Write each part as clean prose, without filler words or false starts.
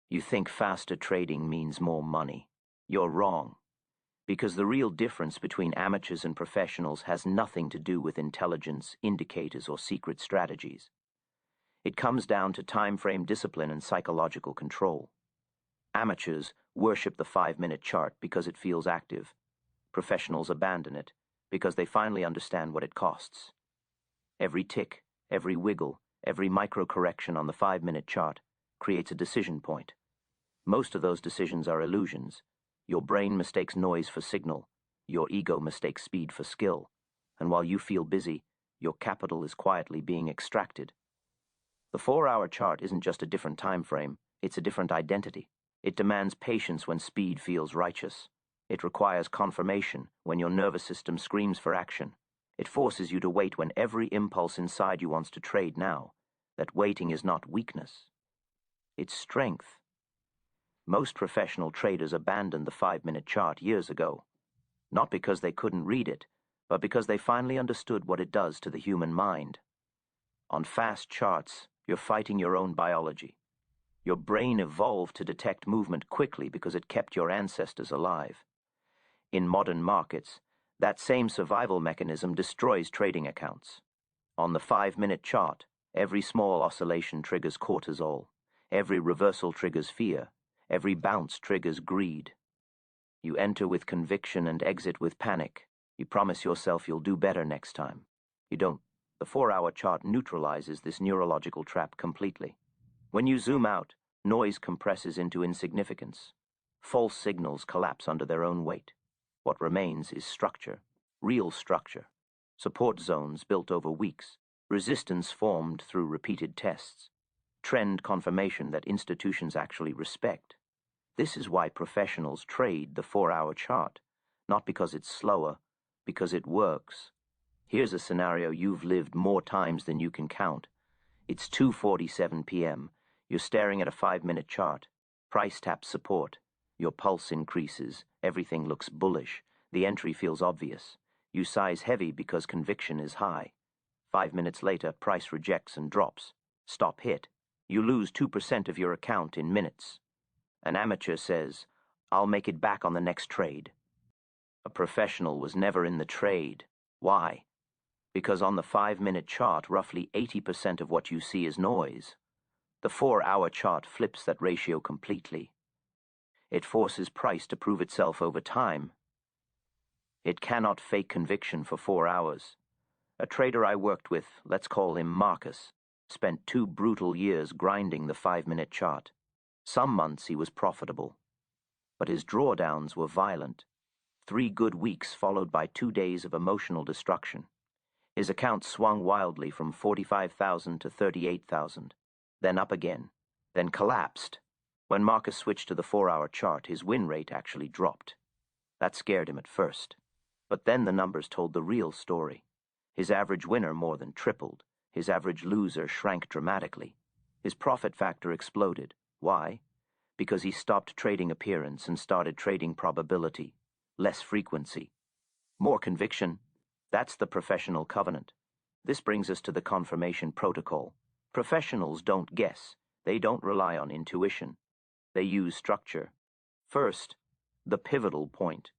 You think faster trading means more money. You're wrong, because the real difference between amateurs and professionals has nothing to do with intelligence, indicators, or secret strategies. It comes down to time frame discipline and psychological control. Amateurs worship the 5-minute chart because it feels active. Professionals abandon it because they finally understand what it costs. Every tick, every wiggle, every micro-correction on the 5-minute chart creates a decision point. Most of those decisions are illusions. Your brain mistakes noise for signal. Your ego mistakes speed for skill. And while you feel busy, your capital is quietly being extracted. The 4-hour chart isn't just a different time frame, it's a different identity. It demands patience when speed feels righteous. It requires confirmation when your nervous system screams for action. It forces you to wait when every impulse inside you wants to trade now. That waiting is not weakness. It's strength. Most professional traders abandoned the 5-minute chart years ago, not because they couldn't read it, but because they finally understood what it does to the human mind. On fast charts, you're fighting your own biology. Your brain evolved to detect movement quickly because it kept your ancestors alive. In modern markets, that same survival mechanism destroys trading accounts. On the 5-minute chart, every small oscillation triggers cortisol. Every reversal triggers fear. Every bounce triggers greed. You enter with conviction and exit with panic. You promise yourself you'll do better next time. You don't. The 4-hour chart neutralizes this neurological trap completely. When you zoom out, noise compresses into insignificance. False signals collapse under their own weight. What remains is structure, real structure. Support zones built over weeks, resistance formed through repeated tests, trend confirmation that institutions actually respect. This is why professionals trade the 4-hour chart, not because it's slower, because it works. Here's a scenario you've lived more times than you can count. It's 2:47 p.m. You're staring at a 5-minute chart. Price taps support. Your pulse increases. Everything looks bullish. The entry feels obvious. You size heavy because conviction is high. 5 minutes later, price rejects and drops. Stop hit. You lose 2% of your account in minutes. An amateur says, "I'll make it back on the next trade." A professional was never in the trade. Why? Because on the 5-minute chart, roughly 80% of what you see is noise. The 4-hour chart flips that ratio completely. It forces price to prove itself over time. It cannot fake conviction for 4 hours. A trader I worked with, let's call him Marcus, spent 2 brutal years grinding the 5-minute chart. Some months he was profitable, but his drawdowns were violent. 3 good weeks followed by 2 days of emotional destruction. His account swung wildly from 45,000 to 38,000, then up again, then collapsed. When Marcus switched to the 4-hour chart, his win rate actually dropped. That scared him at first, but then the numbers told the real story. His average winner more than tripled. His average loser shrank dramatically. His profit factor exploded. Why? Because he stopped trading appearance and started trading probability. Less frequency. More conviction. That's the professional covenant. This brings us to the confirmation protocol. Professionals don't guess. They don't rely on intuition. They use structure. First, the pivotal point.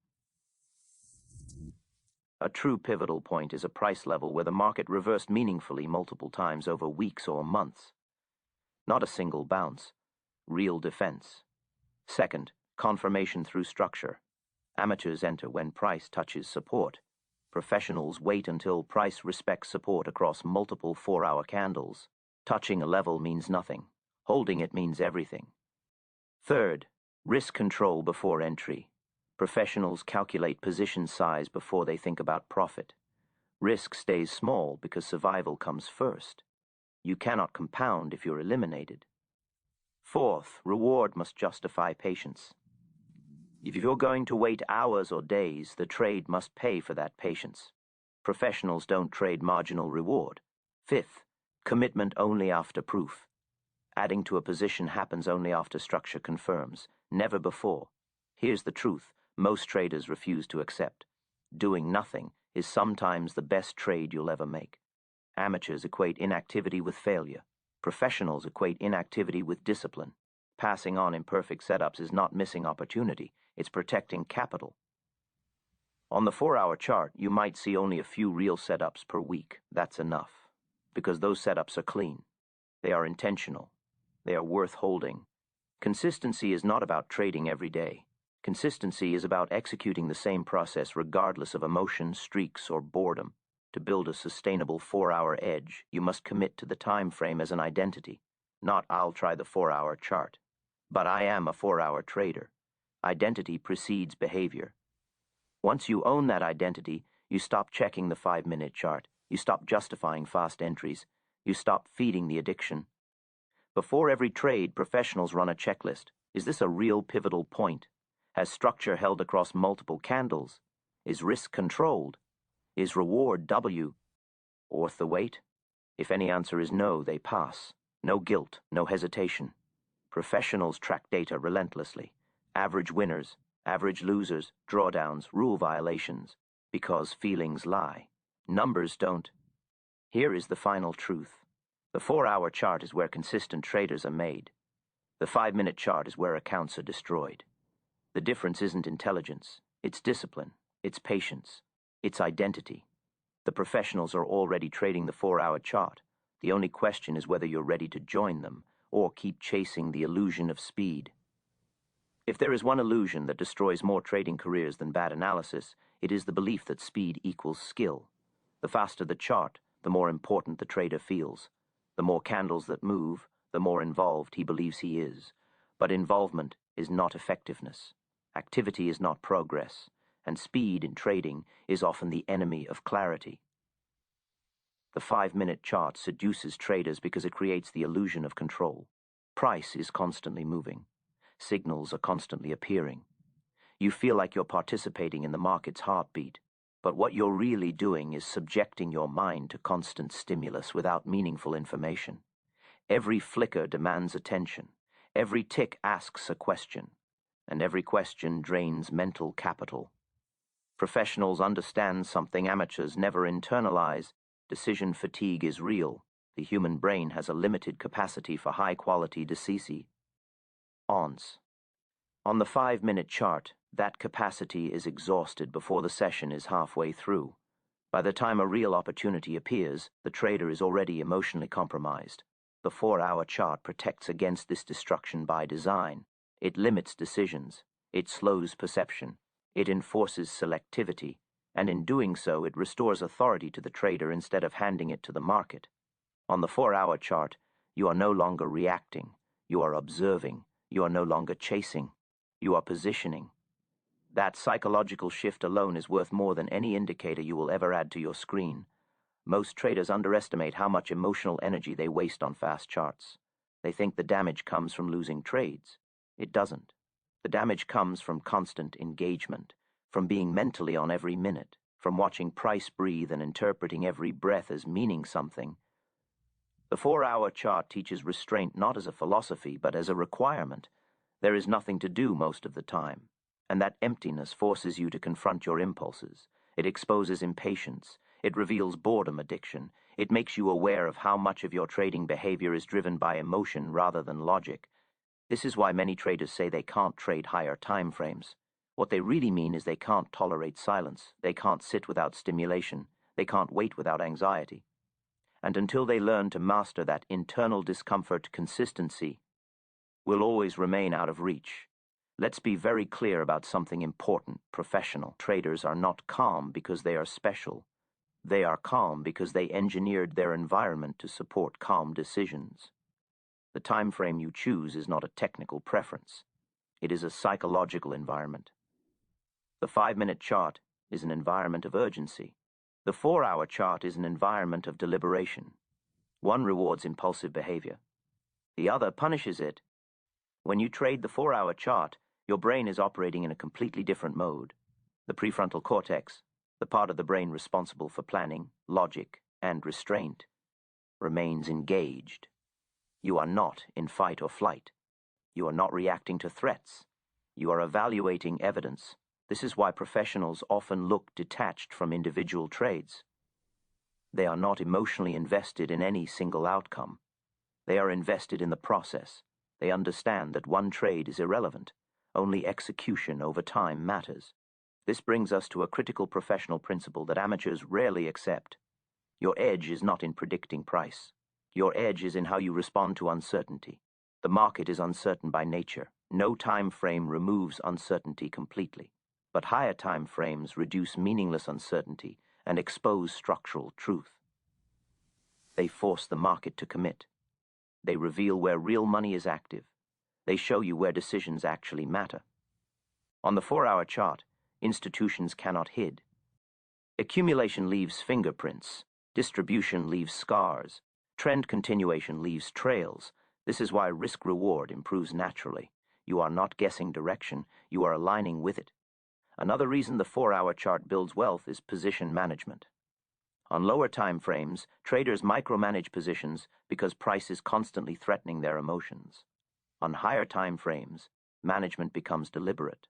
A true pivotal point is a price level where the market reversed meaningfully multiple times over weeks or months. Not a single bounce. Real defense. Second, confirmation through structure. Amateurs enter when price touches support. Professionals wait until price respects support across multiple 4-hour candles. Touching a level means nothing. Holding it means everything. Third, risk control before entry. Professionals calculate position size before they think about profit. Risk stays small because survival comes first. You cannot compound if you're eliminated. Fourth, reward must justify patience. If you're going to wait hours or days, the trade must pay for that patience. Professionals don't trade marginal reward. Fifth, commitment only after proof. Adding to a position happens only after structure confirms, never before. Here's the truth most traders refuse to accept. Doing nothing is sometimes the best trade you'll ever make. Amateurs equate inactivity with failure. Professionals equate inactivity with discipline. passing on imperfect setups is not missing opportunity, it's protecting capital. On the 4-hour chart, you might see only a few real setups per week. That's enough, because those setups are clean. They are intentional. They are worth holding. Consistency is not about trading every day. Consistency is about executing the same process regardless of emotion, streaks, or boredom. To build a sustainable 4-hour edge, you must commit to the time frame as an identity. Not I'll try the 4-hour chart, but I am a 4-hour trader. Identity precedes behavior. Once you own that identity, you stop checking the 5-minute chart. You stop justifying fast entries. You stop feeding the addiction. Before every trade, professionals run a checklist. Is this a real pivotal point? Has structure held across multiple candles? Is risk controlled? Is reward W? Worth the wait? If any answer is no, they pass. No guilt, no hesitation. Professionals track data relentlessly. Average winners, average losers, drawdowns, rule violations. Because feelings lie. Numbers don't. Here is the final truth. The 4-hour chart is where consistent traders are made. The 5-minute chart is where accounts are destroyed. The difference isn't intelligence. It's discipline. It's patience. It's identity. The professionals are already trading the 4-hour chart. The only question is whether you're ready to join them or keep chasing the illusion of speed. If there is one illusion that destroys more trading careers than bad analysis, it is the belief that speed equals skill. The faster the chart, the more important the trader feels. The more candles that move, the more involved he believes he is. But involvement is not effectiveness. Activity is not progress. And speed in trading is often the enemy of clarity. The 5-minute chart seduces traders because it creates the illusion of control. Price is constantly moving. Signals are constantly appearing. You feel like you're participating in the market's heartbeat, but what you're really doing is subjecting your mind to constant stimulus without meaningful information. Every flicker demands attention. Every tick asks a question, and every question drains mental capital. Professionals understand something amateurs never internalize. Decision fatigue is real. The human brain has a limited capacity for high-quality decision. On the 5-minute chart, that capacity is exhausted before the session is halfway through. By the time a real opportunity appears, the trader is already emotionally compromised. The 4-hour chart protects against this destruction by design. It limits decisions. It slows perception. It enforces selectivity. And in doing so, it restores authority to the trader instead of handing it to the market. On the 4-hour chart, you are no longer reacting. You are observing. You are no longer chasing. You are positioning. That psychological shift alone is worth more than any indicator you will ever add to your screen. Most traders underestimate how much emotional energy they waste on fast charts. They think the damage comes from losing trades. It doesn't. The damage comes from constant engagement, from being mentally on every minute, from watching price breathe and interpreting every breath as meaning something. The 4-hour chart teaches restraint not as a philosophy, but as a requirement. There is nothing to do most of the time, and that emptiness forces you to confront your impulses. It exposes impatience. It reveals boredom addiction. It makes you aware of how much of your trading behavior is driven by emotion rather than logic. This is why many traders say they can't trade higher time frames. What they really mean is they can't tolerate silence. They can't sit without stimulation. They can't wait without anxiety. And until they learn to master that internal discomfort, consistency will always remain out of reach. Let's be very clear about something important. Professional traders are not calm because they are special. They are calm because they engineered their environment to support calm decisions. The time frame you choose is not a technical preference. It is a psychological environment. The 5-minute chart is an environment of urgency. The 4-hour chart is an environment of deliberation. One rewards impulsive behavior. The other punishes it. When you trade the 4-hour chart, your brain is operating in a completely different mode. The prefrontal cortex, the part of the brain responsible for planning, logic, and restraint, remains engaged. You are not in fight or flight. You are not reacting to threats. You are evaluating evidence. This is why professionals often look detached from individual trades. They are not emotionally invested in any single outcome. They are invested in the process. They understand that one trade is irrelevant. Only execution over time matters. This brings us to a critical professional principle that amateurs rarely accept. Your edge is not in predicting price. Your edge is in how you respond to uncertainty. The market is uncertain by nature. No time frame removes uncertainty completely. But higher time frames reduce meaningless uncertainty and expose structural truth. They force the market to commit. They reveal where real money is active. They show you where decisions actually matter. On the 4-hour chart, institutions cannot hide. Accumulation leaves fingerprints. Distribution leaves scars. Trend continuation leaves trails. This is why risk-reward improves naturally. You are not guessing direction, you are aligning with it. Another reason the 4-hour chart builds wealth is position management. On lower time frames, traders micromanage positions because price is constantly threatening their emotions. On higher time frames, management becomes deliberate.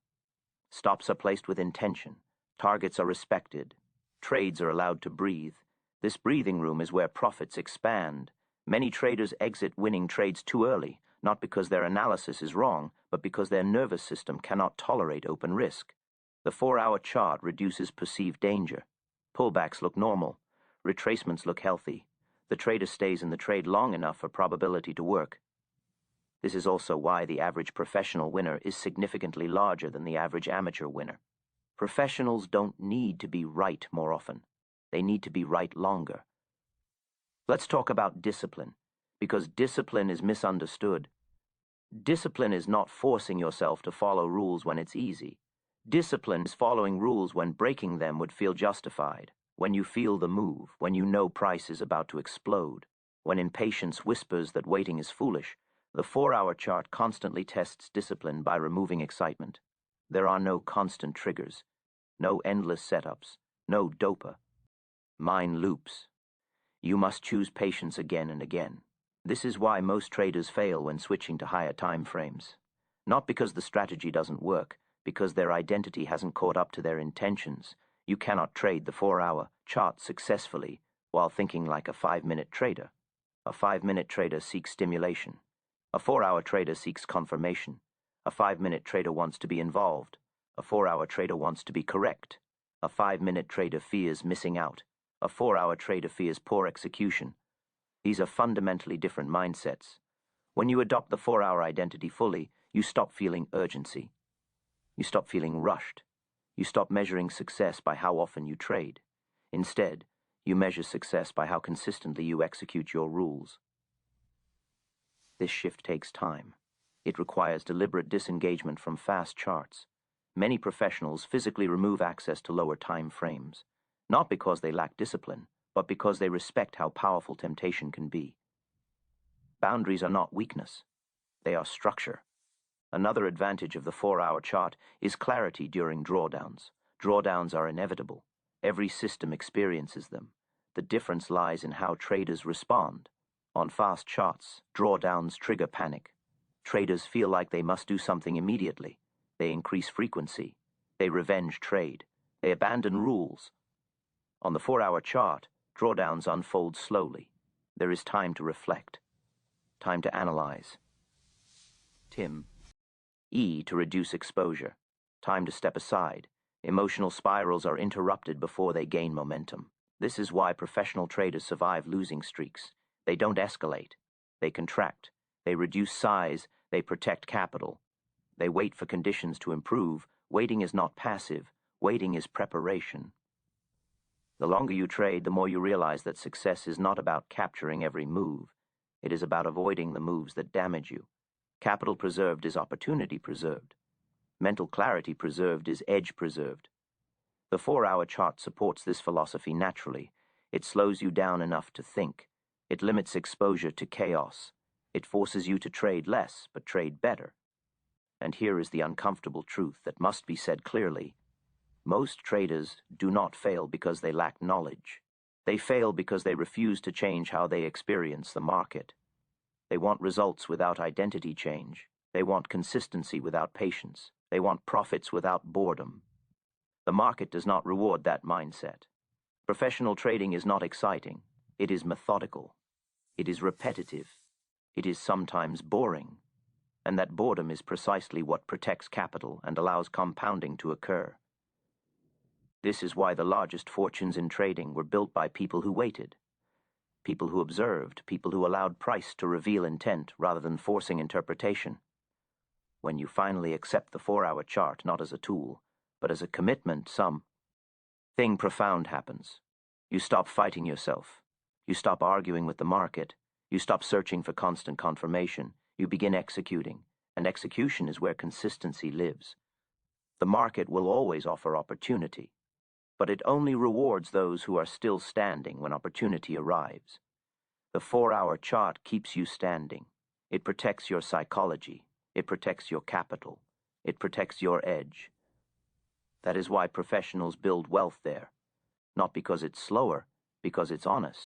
Stops are placed with intention. Targets are respected. Trades are allowed to breathe. This breathing room is where profits expand. Many traders exit winning trades too early, not because their analysis is wrong, but because their nervous system cannot tolerate open risk. The 4-hour chart reduces perceived danger. Pullbacks look normal. Retracements look healthy. The trader stays in the trade long enough for probability to work. This is also why the average professional winner is significantly larger than the average amateur winner. Professionals don't need to be right more often. They need to be right longer. Let's talk about discipline, because discipline is misunderstood. Discipline is not forcing yourself to follow rules when it's easy. Discipline is following rules when breaking them would feel justified, when you feel the move, when you know price is about to explode, when impatience whispers that waiting is foolish. The 4-hour chart constantly tests discipline by removing excitement. There are no constant triggers, no endless setups, no dopa. Mind loops. You must choose patience again and again. This is why most traders fail when switching to higher time frames. Not because the strategy doesn't work, because their identity hasn't caught up to their intentions. You cannot trade the 4-hour chart successfully while thinking like a 5-minute trader. A 5-minute trader seeks stimulation. A 4-hour trader seeks confirmation. A 5-minute trader wants to be involved. A 4-hour trader wants to be correct. A 5-minute trader fears missing out. A 4-hour trader fears poor execution. These are fundamentally different mindsets. When you adopt the 4-hour identity fully, you stop feeling urgency. You stop feeling rushed. You stop measuring success by how often you trade. Instead, you measure success by how consistently you execute your rules. This shift takes time. It requires deliberate disengagement from fast charts. Many professionals physically remove access to lower time frames, not because they lack discipline, but because they respect how powerful temptation can be. Boundaries are not weakness. They are structure. Another advantage of the 4-hour chart is clarity during drawdowns. Drawdowns are inevitable. Every system experiences them. The difference lies in how traders respond. On fast charts, drawdowns trigger panic. Traders feel like they must do something immediately. They increase frequency. They revenge trade. They abandon rules. On the 4-hour chart, drawdowns unfold slowly. There is time to reflect. Time to analyze. To reduce exposure. Time to step aside. Emotional spirals are interrupted before they gain momentum. This is why professional traders survive losing streaks. They don't escalate. They contract. They reduce size. They protect capital. They wait for conditions to improve. Waiting is not passive. Waiting is preparation. The longer you trade, the more you realize that success is not about capturing every move. It is about avoiding the moves that damage you. Capital preserved is opportunity preserved. Mental clarity preserved is edge preserved. The 4-hour chart supports this philosophy naturally. It slows you down enough to think. It limits exposure to chaos. It forces you to trade less, but trade better. And here is the uncomfortable truth that must be said clearly. Most traders do not fail because they lack knowledge. They fail because they refuse to change how they experience the market. They want results without identity change. They want consistency without patience. They want profits without boredom. The market does not reward that mindset. Professional trading is not exciting. It is methodical. It is repetitive. It is sometimes boring. and that boredom is precisely what protects capital and allows compounding to occur. This is why the largest fortunes in trading were built by people who waited, people who observed, people who allowed price to reveal intent rather than forcing interpretation. When you finally accept the 4-hour chart not as a tool, but as a commitment, something profound happens. You stop fighting yourself. You stop arguing with the market. You stop searching for constant confirmation. You begin executing, and execution is where consistency lives. The market will always offer opportunity, but it only rewards those who are still standing when opportunity arrives. The 4-hour chart keeps you standing. It protects your psychology. It protects your capital. It protects your edge. That is why professionals build wealth there. Not because it's slower, because it's honest.